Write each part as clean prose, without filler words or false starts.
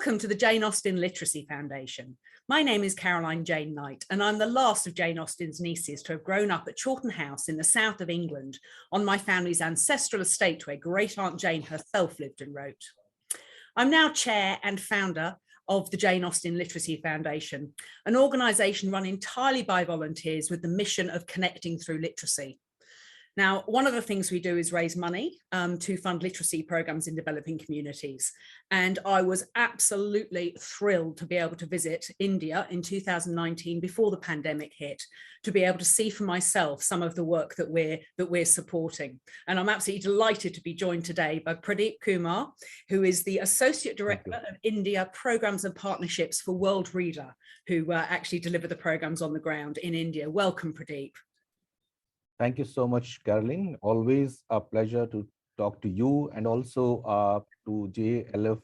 Welcome to the Jane Austen Literacy Foundation. My name is Caroline Jane Knight, and I'm the last of Jane Austen's nieces to have grown up at Chawton House in the south of England on my family's ancestral estate where Great Aunt Jane herself lived and wrote. I'm now chair and founder of the Jane Austen Literacy Foundation, an organisation run entirely by volunteers with the mission of connecting through literacy. Now, one of the things we do is raise money to fund literacy programs in developing communities. And I was absolutely thrilled to be able to visit India in 2019 before the pandemic hit, to be able to see for myself some of the work that we're supporting. And I'm absolutely delighted to be joined today by Pradeep Kumar, who is the Associate Director of India Programs and Partnerships for Worldreader, who actually deliver the programs on the ground in India. Welcome, Pradeep. Thank you so much, Caroline. Always a pleasure to talk to you and also to JLF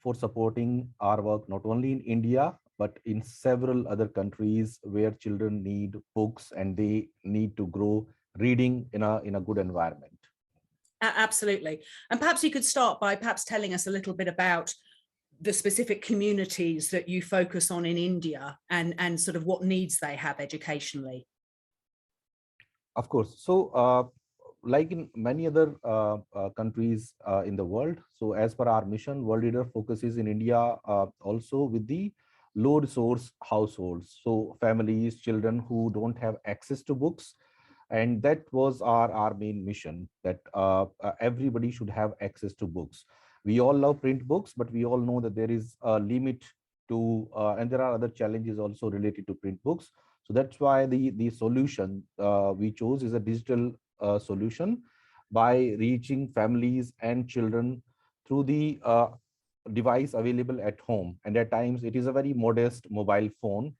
for supporting our work, not only in India, but in several other countries where children need books and they need to grow reading in a good environment. Absolutely. And perhaps you could start by perhaps telling us a little bit about the specific communities that you focus on in India and sort of what needs they have educationally. Of course. So like in many other countries in the world, so as per our mission, Worldreader focuses in India also with the low resource households. So families, children who don't have access to books. And that was our main mission, that everybody should have access to books. We all love print books, but we all know that there is a limit to, and there are other challenges also related to print books. So that's why the solution we chose is a digital solution by reaching families and children through the device available at home. And at times it is a very modest mobile phone.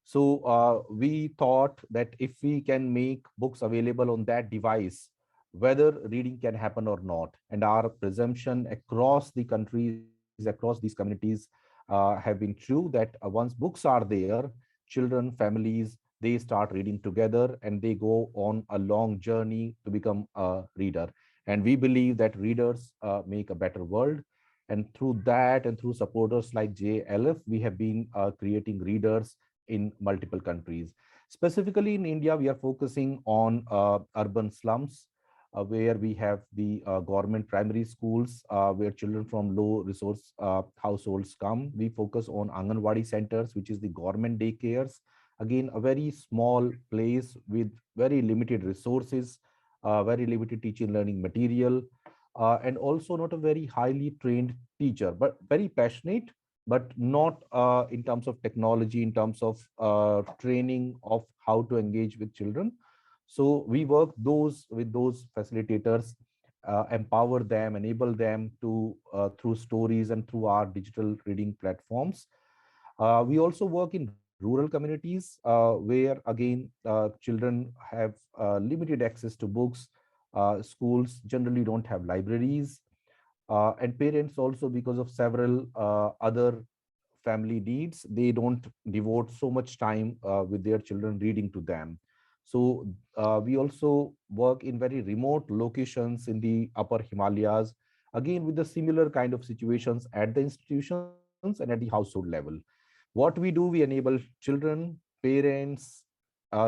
So we thought that if we can make books available on that device, whether reading can happen or not. And our presumption across the countries, across these communities have been true that once books are there, children, families, they start reading together and they go on a long journey to become a reader. And we believe that readers make a better world. And through that and through supporters like JLF, we have been creating readers in multiple countries. Specifically in India, we are focusing on urban slums, where we have the government primary schools where children from low resource households come. We focus on Angenwadi Centres, which is the government daycares. Again, a very small place with very limited resources, very limited teaching learning material, and also not a very highly trained teacher, but very passionate, but not in terms of technology, in terms of training of how to engage with children. So we work with those facilitators, empower them, enable them to through stories and through our digital reading platforms. We also work in rural communities where again children have limited access to books. Schools generally don't have libraries, and parents also, because of several other family needs, they don't devote so much time with their children reading to them. So we also work in very remote locations in the upper Himalayas, again with the similar kind of situations at the institutions and at the household level. What we do, we enable children, parents,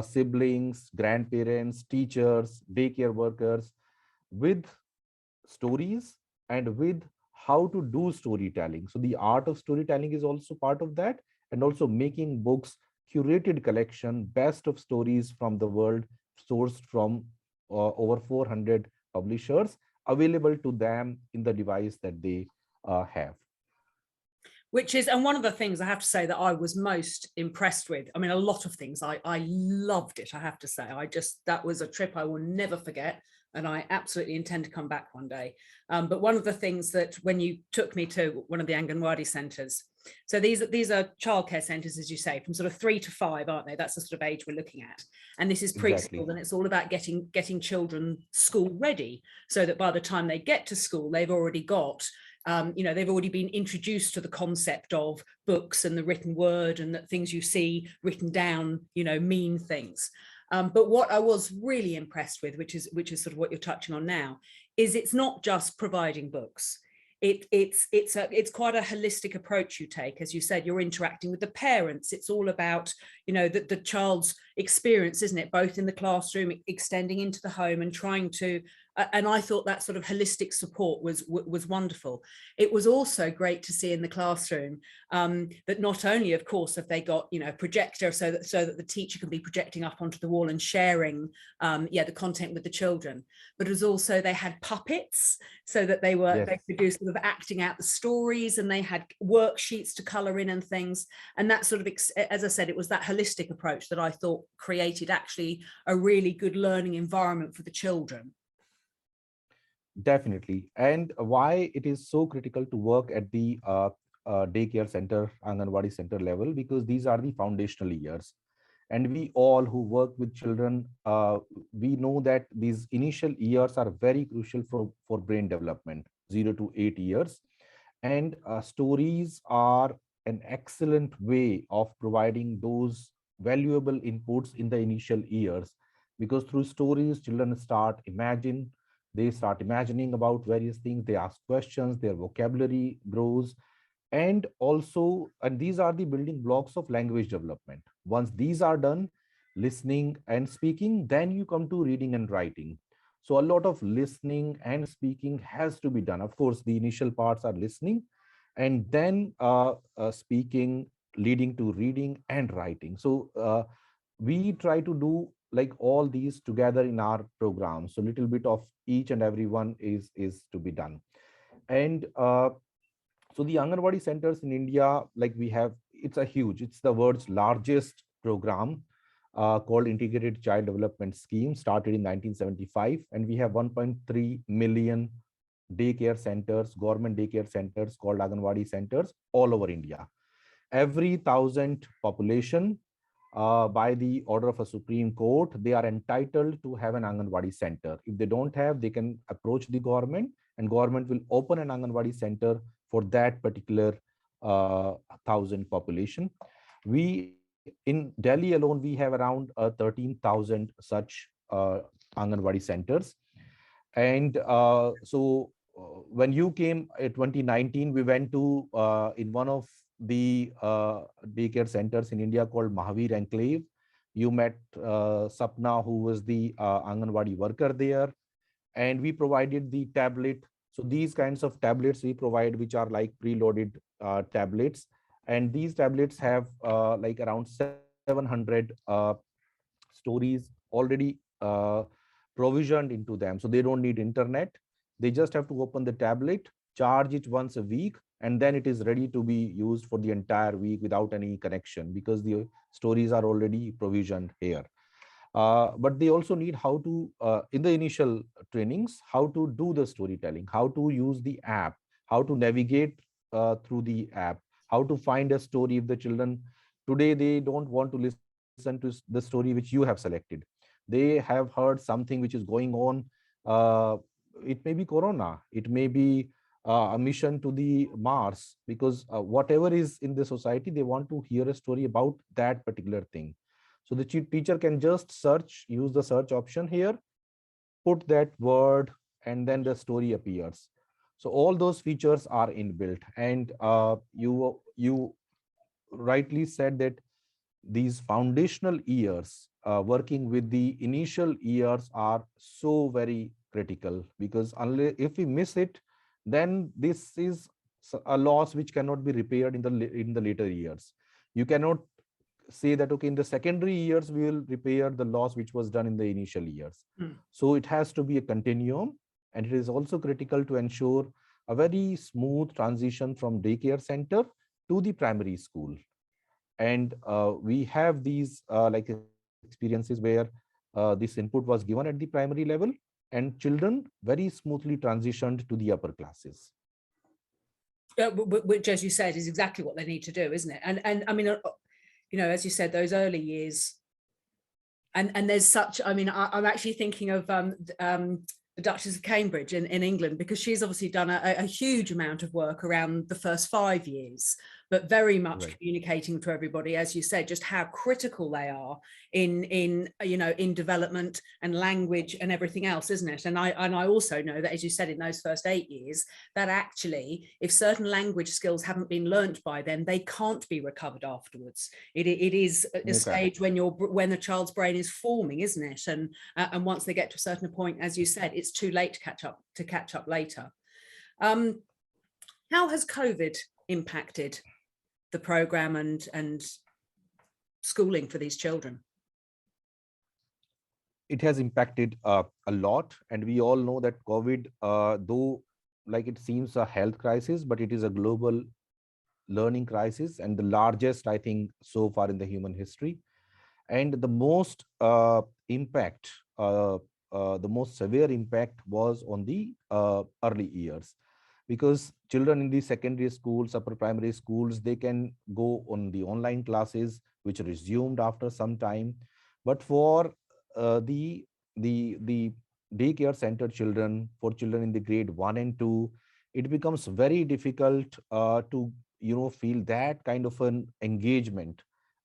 siblings, grandparents, teachers, daycare workers with stories and with how to do storytelling. So the art of storytelling is also part of that, and also making books, curated collection, best of stories from the world, sourced from over 400 publishers, available to them in the device that they have. Which is, and one of the things I have to say that I was most impressed with, I mean, a lot of things, I loved it, I have to say. That was a trip I will never forget. And I absolutely intend to come back one day. But one of the things that when you took me to one of the Angenwadi Centres, so these are childcare centres, as you say, from sort of 3 to 5, aren't they? That's the sort of age we're looking at. And this is preschool, exactly. And it's all about getting children school ready, so that by the time they get to school, they've already got, they've already been introduced to the concept of books and the written word, and that things you see written down, mean things. But what I was really impressed with, which is sort of what you're touching on now, is it's not just providing books. it's quite a holistic approach you take. As you said, you're interacting with the parents. It's all about, you know, the child's experience, isn't it? Both in the classroom, extending into the home, and trying to, and I thought that sort of holistic support was wonderful. It was also great to see in the classroom that not only, of course, have they got, you know, a projector so that the teacher can be projecting up onto the wall and sharing the content with the children, but it was also, they had puppets so that they could do sort of acting out the stories, and they had worksheets to color in and things. And that sort of, as I said, it was that holistic approach that I thought created actually a really good learning environment for the children. Definitely. And why it is so critical to work at the daycare center, Angenwadi center level, because these are the foundational years. And we all who work with children, we know that these initial years are very crucial for brain development, 0 to 8 years. And stories are an excellent way of providing those valuable inputs in the initial years, because through stories, children they start imagining about various things, they ask questions, their vocabulary grows. And these are the building blocks of language development. Once these are done, listening and speaking, then you come to reading and writing. So a lot of listening and speaking has to be done. Of course, the initial parts are listening, and then speaking, leading to reading and writing. So we try to do like all these together in our program. So little bit of each and every one is to be done. And so the Angenwadi centers in India, like it's the world's largest program called Integrated Child Development Scheme, started in 1975. And we have 1.3 million daycare centers, government daycare centers called Angenwadi centers all over India. Every 1,000 population, by the order of a Supreme Court, they are entitled to have an Angenwadi center. If they don't have, they can approach the government, and government will open an Angenwadi center for that particular 1,000 population. In Delhi alone, we have around 13,000 such Angenwadi centers. And when you came in 2019, we went to in one of the daycare centers in India called Mahavir Enclave. You met Sapna, who was the Angenwadi worker there, and we provided the tablet. So these kinds of tablets we provide, which are like preloaded tablets, and these tablets have like around 700 stories already provisioned into them. So they don't need internet. They just have to open the tablet, charge it once a week, and then it is ready to be used for the entire week without any connection, because the stories are already provisioned here. But they also need how to, in the initial trainings, how to do the storytelling, how to use the app, how to navigate through the app, how to find a story. If the children today, they don't want to listen to the story which you have selected. They have heard something which is going on. It may be Corona, it may be a mission to the Mars, because whatever is in the society, they want to hear a story about that particular thing. So the teacher can just search, use the search option here, put that word, and then the story appears. So all those features are inbuilt. And you rightly said that these foundational years, working with the initial years, are so very critical, because if we miss it, then this is a loss which cannot be repaired in the later years. You cannot say that, okay, in the secondary years we will repair the loss which was done in the initial years. So it has to be a continuum, and it is also critical to ensure a very smooth transition from daycare center to the primary school. And we have these like experiences where this input was given at the primary level, and children very smoothly transitioned to the upper classes. Which, as you said, is exactly what they need to do, isn't it? And I mean, you know, as you said, those early years, and there's such, I mean, I'm actually thinking of the Duchess of Cambridge in England, because she's obviously done a huge amount of work around the first 5 years, but very much Right. communicating to everybody, as you said, just how critical they are in you know, in development and language and everything else, isn't it? And I also know that, as you said, in those first 8 years, that actually if certain language skills haven't been learnt by then, they can't be recovered afterwards. It is a stage when the child's brain is forming, isn't it? And once they get to a certain point, as you said, it's too late to catch up later. How has COVID impacted the program and schooling for these children? It has impacted a lot, and we all know that COVID, though like it seems a health crisis, but it is a global learning crisis, and the largest, I think, so far in the human history. And the most impact, the most severe impact was on the early years, because children in the secondary schools, upper primary schools, they can go on the online classes, which resumed after some time. But for the daycare center children, for children in the grade 1 and 2, it becomes very difficult to feel that kind of an engagement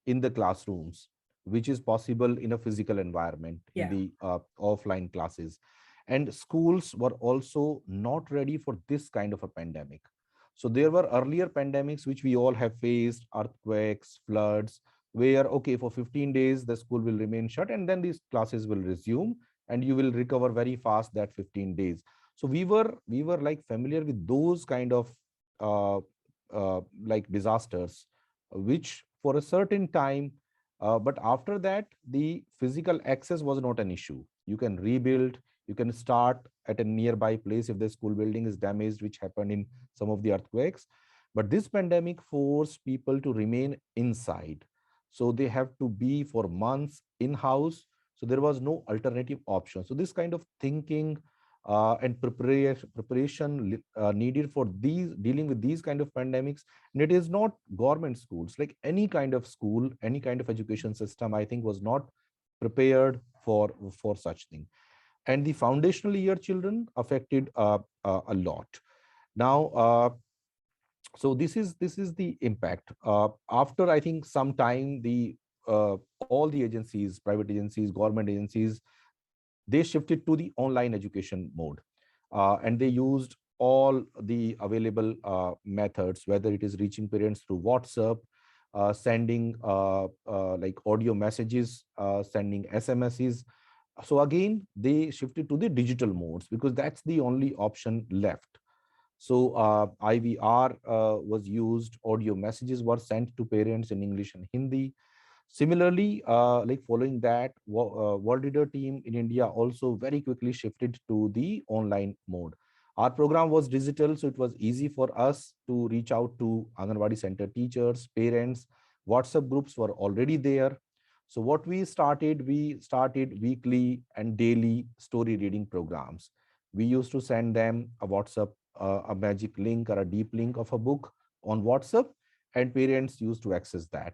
in the classrooms, which is possible in a physical environment in Yeah. the offline classes. And schools were also not ready for this kind of a pandemic. So there were earlier pandemics which we all have faced, earthquakes, floods, where okay, for 15 days the school will remain shut, and then these classes will resume, and you will recover very fast that 15 days. So we were like familiar with those kind of uh, like disasters, which for a certain time, but after that, the physical access was not an issue. You can rebuild, you can start at a nearby place if the school building is damaged, which happened in some of the earthquakes. But this pandemic forced people to remain inside. So they have to be for months in-house. So there was no alternative option. So this kind of thinking and preparation needed for these dealing with these kind of pandemics. And it is not government schools, like any kind of school, any kind of education system, I think, was not prepared for such thing. And the foundational year children affected a lot. Now, so this is the impact. After, I think, some time, the all the agencies, private agencies, government agencies, they shifted to the online education mode, and they used all the available methods, whether it is reaching parents through WhatsApp, sending like audio messages, sending SMSs. So again, they shifted to the digital modes because that's the only option left. So IVR was used, audio messages were sent to parents in English and Hindi. Similarly, like following that, Worldreader team in India also very quickly shifted to the online mode. Our program was digital, so it was easy for us to reach out to Angenwadi Center teachers, parents. WhatsApp groups were already there. So what we started weekly and daily story reading programs. We used to send them a WhatsApp, a magic link or a deep link of a book on WhatsApp, and parents used to access that.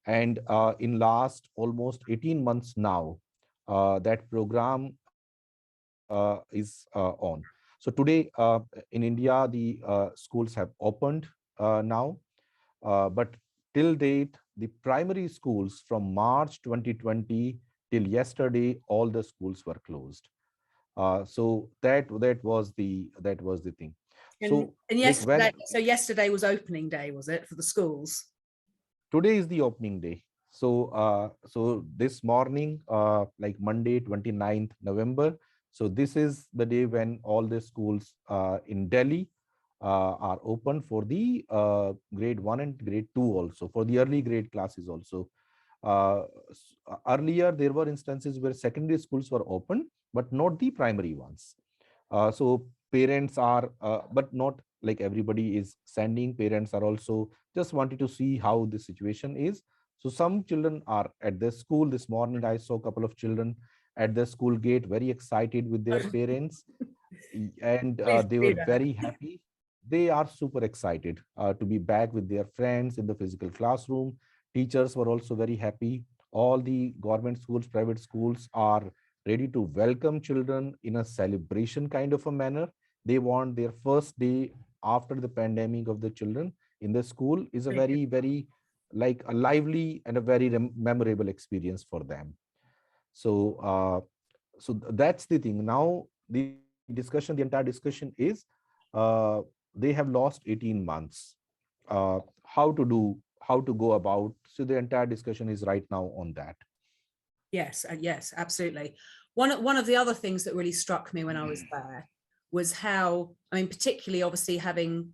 And in last almost 18 months now, that program is on. So today, in India, the schools have opened now, but till date, the primary schools from March 2020 till yesterday, all the schools were closed. So that was the thing. And So like yesterday, when so yesterday was opening day, was it, for the schools? today is the opening day. So this morning, like Monday 29th November, so this is the day when all the schools in Delhi are open for the grade 1 and grade 2, also for the early grade classes also. Earlier there were instances where secondary schools were open, but not the primary ones. So parents are, but not like everybody is sending. Parents are also just wanted to see how the situation is. So some children are at the school. This morning, I saw a couple of children at the school gate, very excited with their parents, and Please they do were that. very happy. They are super excited to be back with their friends in the physical classroom. Teachers were also very happy. All the government schools, private schools are ready to welcome children in a celebration kind of a manner. They want their first day after the pandemic of the children in the school is a Brilliant. very like a lively and a very memorable experience for them. So that's the thing. Now the discussion, the entire discussion is uh, they have lost 18 months. How to go about. So the entire discussion is right now on that. Yes, yes, absolutely. One of the other things that really struck me when I was there was how, I mean, particularly obviously having,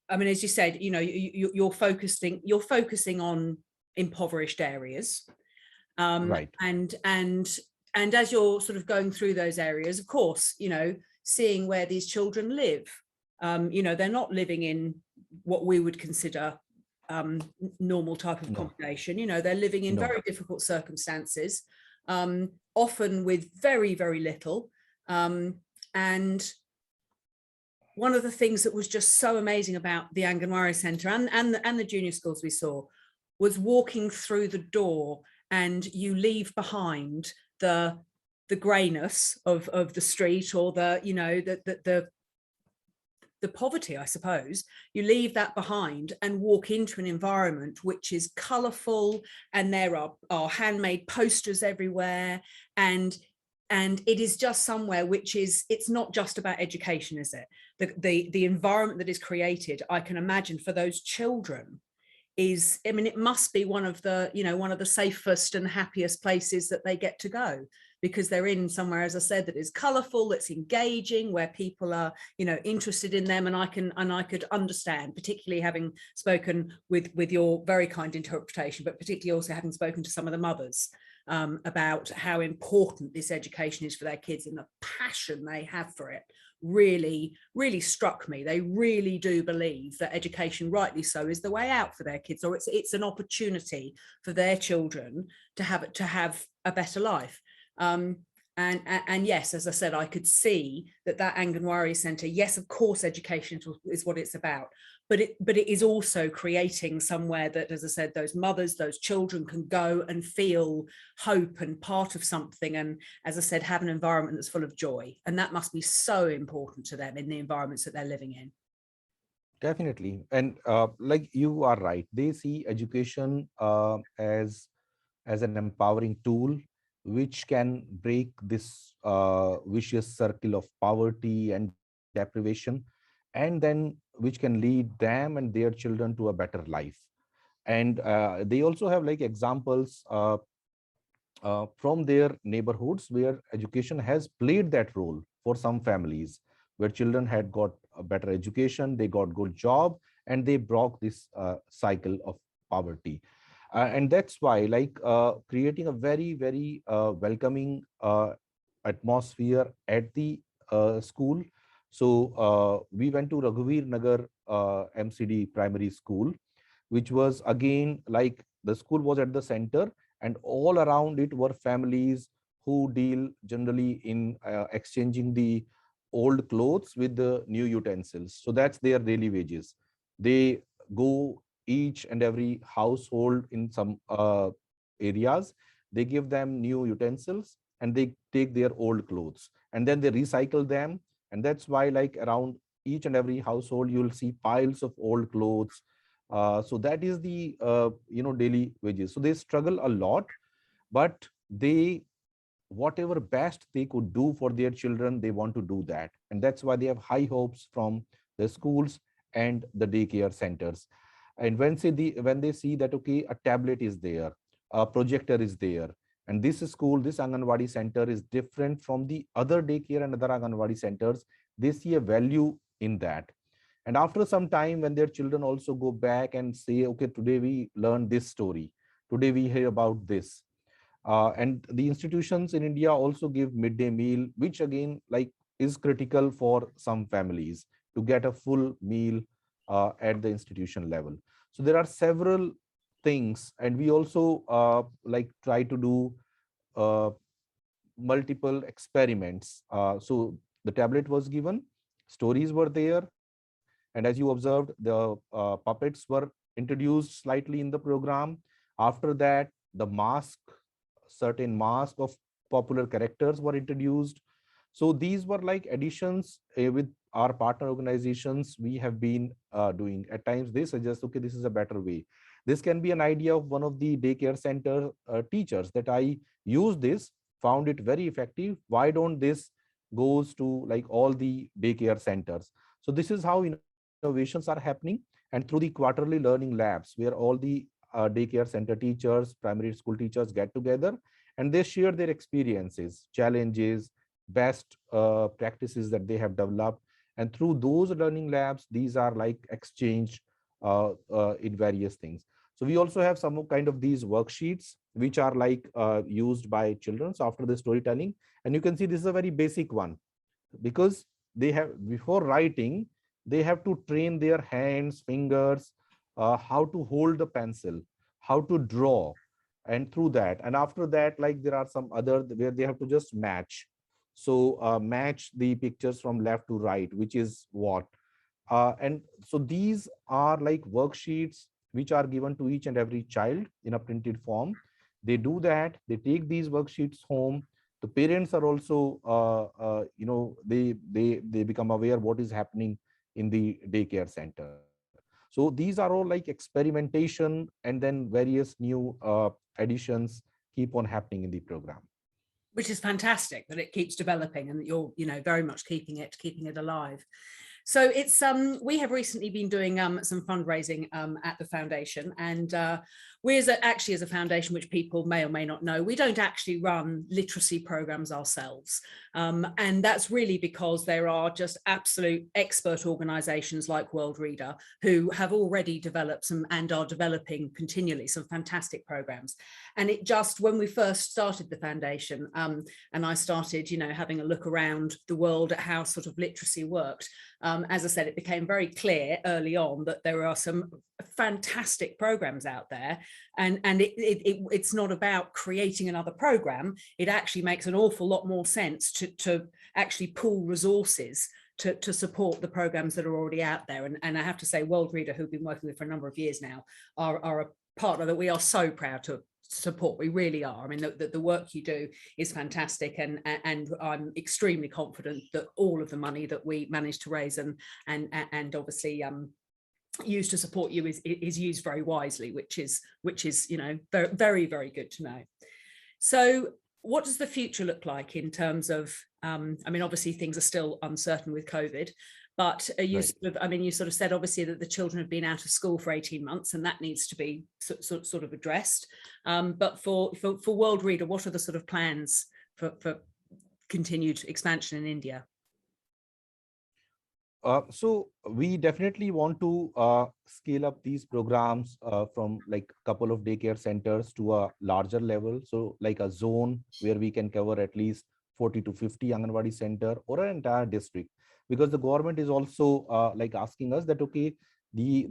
I mean, as you said, you know, you're focusing on impoverished areas, Right. and as you're sort of going through those areas, of course, you know, seeing where these children live, you know, they're not living in what we would consider normal type of No, accommodation. You know, they're living in no. very difficult circumstances, often with very, very little. And one of the things that was just so amazing about the Angenwadi Centre and the junior schools we saw was walking through the door, and you leave behind the greyness of the street, or the, you know, the poverty, I suppose. You leave that behind and walk into an environment which is colourful, and there are handmade posters everywhere, and it is just somewhere which is, it's not just about education, is it? The environment that is created, I can imagine, for those children is, I mean, it must be one of the, you know, one of the safest and happiest places that they get to go, because they're in somewhere, as I said, that is colourful, that's engaging, where people are, you know, interested in them. And I could understand, particularly having spoken with your very kind interpretation, but particularly also having spoken to some of the mothers about how important this education is for their kids, and the passion they have for it really struck me. They really do believe that education, rightly so, is the way out for their kids, or it's an opportunity for their children to have a better life. And yes, as I said, I could see that Angenwadi Centre, yes, of course, education is what it's about, but it is also creating somewhere that, as I said, those mothers, those children can go and feel hope and part of something, and, as I said, have an environment that's full of joy. And that must be so important to them in the environments that they're living in. Definitely. And like you are right, they see education as an empowering tool which can break this vicious circle of poverty and deprivation, and then which can lead them and their children to a better life. And they also have like examples from their neighborhoods where education has played that role for some families, where children had got a better education, they got good job, and they broke this cycle of poverty. And that's why, like, creating a very welcoming atmosphere at the school. So we went to Raghuveer Nagar MCD primary school, which was again like the school was at the center, and all around it were families who deal generally in exchanging the old clothes with the new utensils. So that's their daily wages. They go each and every household in some areas, they give them new utensils and they take their old clothes and then they recycle them. And that's why, like, around each and every household you'll see piles of old clothes. So that is the daily wages. So they struggle a lot, but they, whatever best they could do for their children, they want to do that. And that's why they have high hopes from the schools and the daycare centers. And when they see that, okay, a tablet is there, a projector is there, and this school, this Angenwadi center is different from the other daycare and other Angenwadi centers, they see a value in that. And after some time, when their children also go back and say, okay, today we learned this story, today we hear about this. And the institutions in India also give midday meal, which again, like, is critical for some families to get a full meal at the institution level. So there are several things, and we also like try to do uh, multiple experiments. So the tablet was given, stories were there, and as you observed, the puppets were introduced slightly in the program. After that, the mask, certain mask of popular characters were introduced. So these were like additions with our partner organizations we have been doing. At times they suggest, okay, this is a better way. This can be an idea of one of the daycare center teachers that I use this, found it very effective. Why don't this goes to like all the daycare centers? So this is how innovations are happening. And through the quarterly learning labs, where all the daycare center teachers, primary school teachers get together and they share their experiences, challenges, best practices that they have developed. And through those learning labs, these are like exchanged in various things. So we also have some kind of these worksheets which are like used by children. So after the storytelling, and you can see this is a very basic one, because they have, before writing, they have to train their hands, fingers, how to hold the pencil, how to draw. And through that, and after that, like there are some other where they have to just match. So match the pictures from left to right, which is what. And so these are like worksheets which are given to each and every child in a printed form. They do that, they take these worksheets home. The parents are also they become aware what is happening in the daycare center. So these are all like experimentation, and then various new additions keep on happening in the program. Which is fantastic that it keeps developing and that you're, very much keeping it alive. So it's we have recently been doing some fundraising at the foundation, and we actually as a foundation, which people may or may not know, we don't actually run literacy programs ourselves, and that's really because there are just absolute expert organisations like Worldreader who have already developed some and are developing continually some fantastic programs. And it just, when we first started the foundation, and I started, having a look around the world at how sort of literacy worked. As I said, it became very clear early on that there are some fantastic programs out there, and it's not about creating another program. It actually makes an awful lot more sense to actually pool resources to support the programs that are already out there. And I have to say, Worldreader, who we've been working with for a number of years now, are a partner that we are so proud to support. We really are. I mean, the work you do is fantastic, and I'm extremely confident that all of the money that we managed to raise and obviously used to support you is used very wisely, which is very, very, very good to know. So what does the future look like in terms of I mean, obviously things are still uncertain with COVID, but you Right. you sort of said obviously that the children have been out of school for 18 months and that needs to be sort of addressed. But for Worldreader, what are the sort of plans for continued expansion in India? So we definitely want to scale up these programs from like a couple of daycare centers to a larger level. So like a zone where we can cover at least 40 to 50 Angenwadi center or an entire district, because the government is also like asking us that, okay, the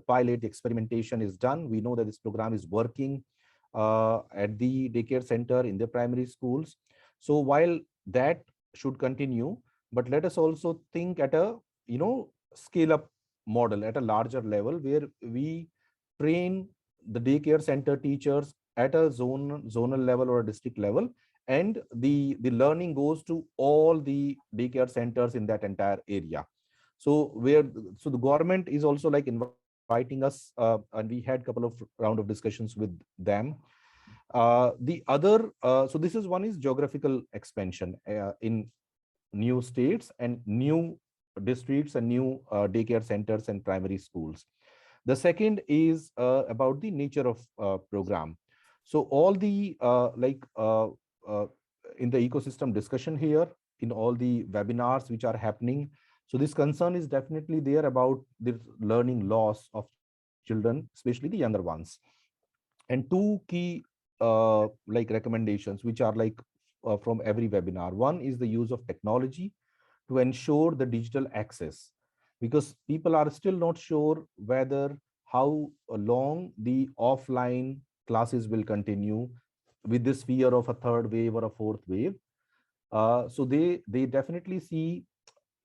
pilot, the experimentation is done. We know that this program is working at the daycare center in the primary schools. So while that should continue, but let us also think at a scale up model at a larger level, where we train the daycare center teachers at a zonal level or a district level, and the learning goes to all the daycare centers in that entire area. So so the government is also like inviting us, and we had a couple of round of discussions with them. The other so this is one is geographical expansion in new states and new districts and new daycare centers and primary schools. The second is about the nature of program. So all the uh, in the ecosystem discussion here, in all the webinars which are happening, so this concern is definitely there about the learning loss of children, especially the younger ones. And two key like recommendations which are like from every webinar. One is the use of technology to ensure the digital access, because people are still not sure whether how long the offline classes will continue with this fear of a third wave or a fourth wave. So they definitely see,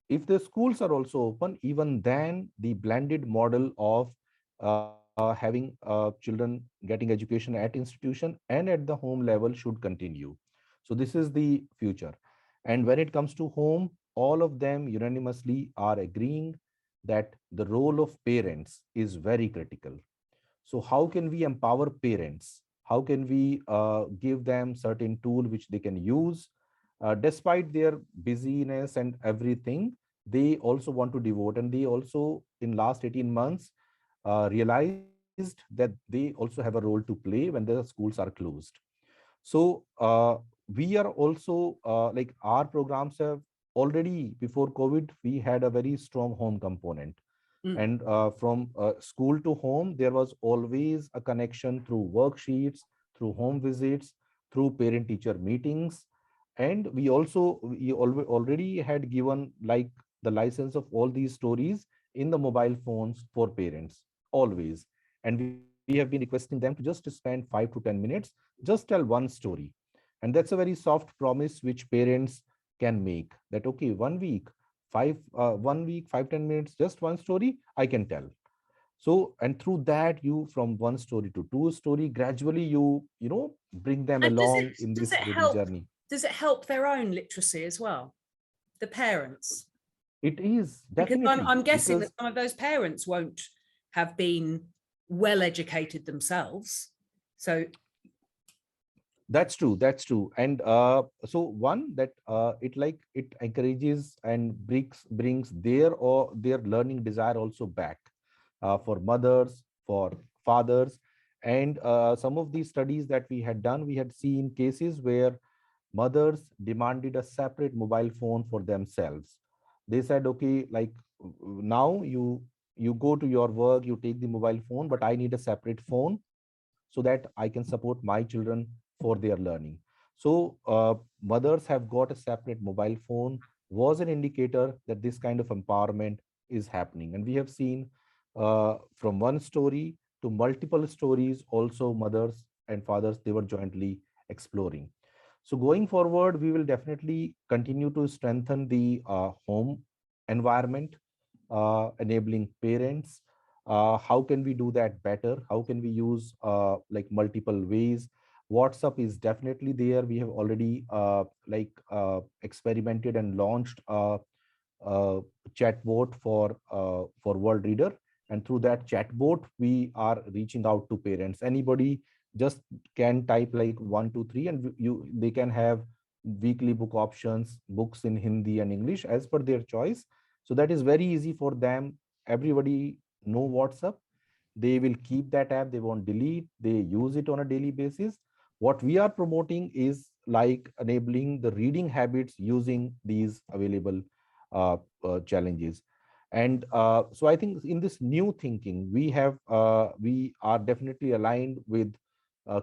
if the schools are also open, even then the blended model of having children getting education at institution and at the home level should continue. So this is the future. And when it comes to home, all of them unanimously are agreeing that the role of parents is very critical. So how can we empower parents? How can we give them certain tool which they can use? Despite their busyness and everything, they also want to devote, and they also in last 18 months realized that they also have a role to play when the schools are closed. So we are also like our programs have already before COVID, we had a very strong home component. Mm. And from school to home, there was always a connection through worksheets, through home visits, through parent teacher meetings. And we already had given like the license of all these stories in the mobile phones for parents always. And we have been requesting them to just spend 5 to 10 minutes, just tell one story. And that's a very soft promise which parents can make, that okay, 1 week, 5 10 minutes, just one story I can tell. So, and through that, you from one story to two story, gradually you bring them And along in does this it reading help? journey. Does it help their own literacy as well, the parents? It is Because definitely I'm guessing that because some of those parents won't have been well educated themselves. So that's true. That's true. And so one that it encourages and brings their learning desire also back for mothers, for fathers. And some of these studies that we had done, we had seen cases where mothers demanded a separate mobile phone for themselves. They said, okay, like now you go to your work, you take the mobile phone, but I need a separate phone so that I can support my children for their learning. So mothers have got a separate mobile phone, was an indicator that this kind of empowerment is happening. And we have seen from one story to multiple stories, also mothers and fathers, they were jointly exploring. So going forward, we will definitely continue to strengthen the home environment, enabling parents. How can we do that better? How can we use like multiple ways? WhatsApp is definitely there. We have already experimented and launched uh, chatbot for Worldreader, and through that chatbot, we are reaching out to parents. Anybody just can type like 1 2 3, and they can have weekly book options, books in Hindi and English as per their choice. So that is very easy for them. Everybody know WhatsApp, they will keep that app, they won't delete, they use it on a daily basis. What we are promoting is like enabling the reading habits using these available challenges. And so I think in this new thinking we are definitely aligned with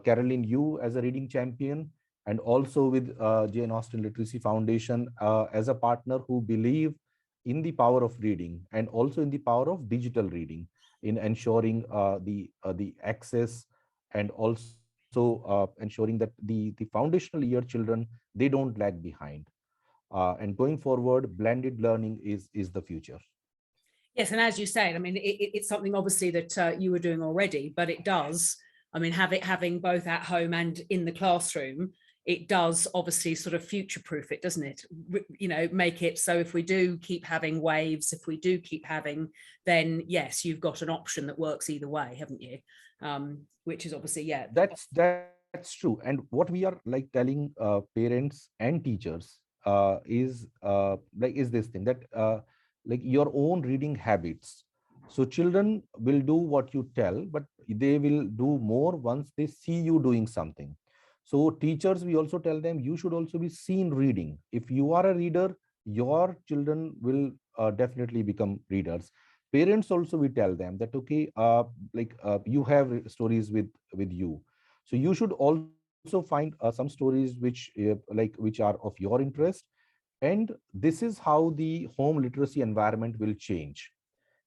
Caroline Yu as a reading champion, and also with Jane Austen Literacy Foundation as a partner who believe in the power of reading and also in the power of digital reading in ensuring the access, and also ensuring that the foundational year children, they don't lag behind. And going forward, blended learning is the future. yes, and as you say, I mean, it's something obviously that you were doing already, but it does. I mean, having both at home and in the classroom, it does obviously sort of future-proof it, doesn't it? You know, make it so if we do keep having waves, if we do keep having, then yes, you've got an option that works either way, haven't you? Which is obviously, yeah. That's true. And what we are like telling parents and teachers is this thing that like your own reading habits. So children will do what you tell, but they will do more once they see you doing something. So teachers, we also tell them you should also be seen reading. If you are a reader, your children will definitely become readers. Parents also, we tell them that okay, you have stories with you, so you should also find some stories which are of your interest. And this is how the home literacy environment will change.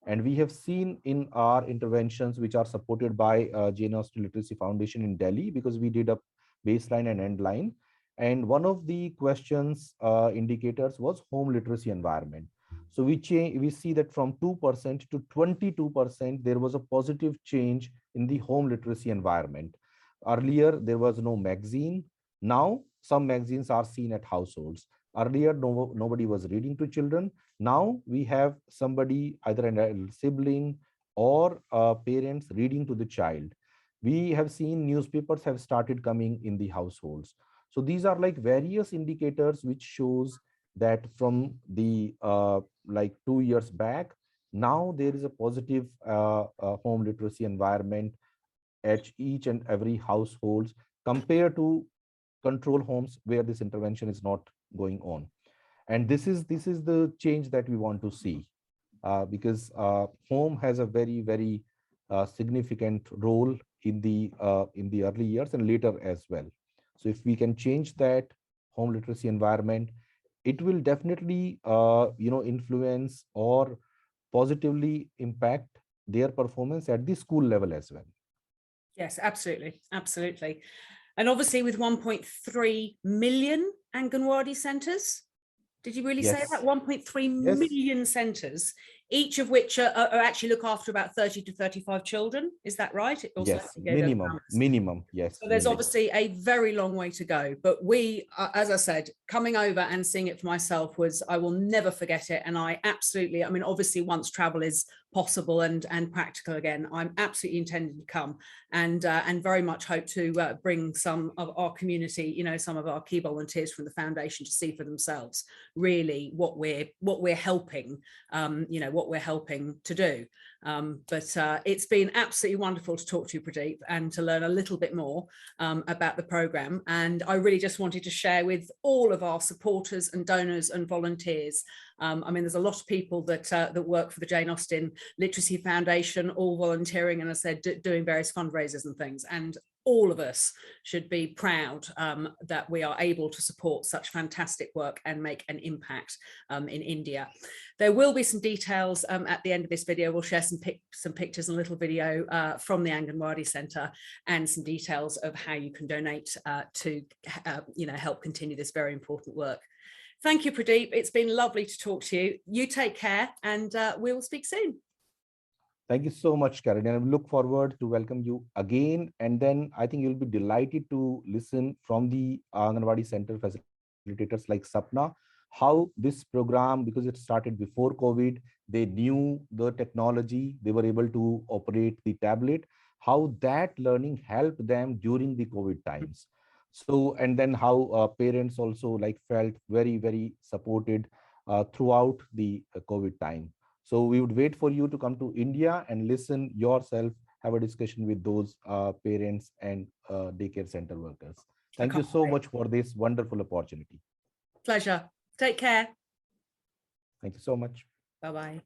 And we have seen in our interventions, which are supported by Jane Austen Literacy Foundation in Delhi, because we did a baseline and end line. And one of the questions indicators was home literacy environment. So we see that from 2% to 22%, there was a positive change in the home literacy environment. Earlier, there was no magazine, Now, some magazines are seen at households. Earlier, nobody was reading to children. Now we have somebody, either a sibling or parents, reading to the child. We have seen newspapers have started coming in the households. So these are like various indicators which shows that from the like 2 years back, now there is a positive home literacy environment at each and every households, compared to control homes where this intervention is not going on. And this is the change that we want to see, because home has a very significant role in the early years and later as well. So if we can change that home literacy environment, it will definitely influence or positively impact their performance at the school level as well. Yes, absolutely. Absolutely. And obviously with 1.3 million Angenwadi centres, did you really say that? 1.3 million centres, each of which are actually look after about 30 to 35 children. Is that right? It also yes, minimum. Yes. So there's obviously a very long way to go. But we, as I said, coming over and seeing it for myself I will never forget it. And I absolutely, I mean, obviously once travel is possible and practical again, I'm absolutely intending to come and very much hope to bring some of our community, some of our key volunteers from the foundation to see for themselves really what we're helping, what we're helping to do. But it's been absolutely wonderful to talk to you, Pradeep, and to learn a little bit more about the programme. And I really just wanted to share with all of our supporters and donors and volunteers. I mean, there's a lot of people that work for the Jane Austen Literacy Foundation, all volunteering, and as I said, doing various fundraisers and things. And all of us should be proud that we are able to support such fantastic work and make an impact in India. There will be some details at the end of this video. We'll share some pictures and a little video from the Angenwadi Centre and some details of how you can donate to help continue this very important work. Thank you, Pradeep. It's been lovely to talk to you. You take care, and we will speak soon. Thank you so much, Karen. And I look forward to welcome you again. And then I think you'll be delighted to listen from the Angenwadi Center facilitators like Sapna, how this program, because it started before COVID, they knew the technology, they were able to operate the tablet, how that learning helped them during the COVID times. So, and then how parents also felt very supported throughout the COVID time. So we would wait for you to come to India and listen yourself, have a discussion with those parents and daycare center workers. Thank you so much for this wonderful opportunity. Pleasure. Take care. Thank you so much. Bye-bye.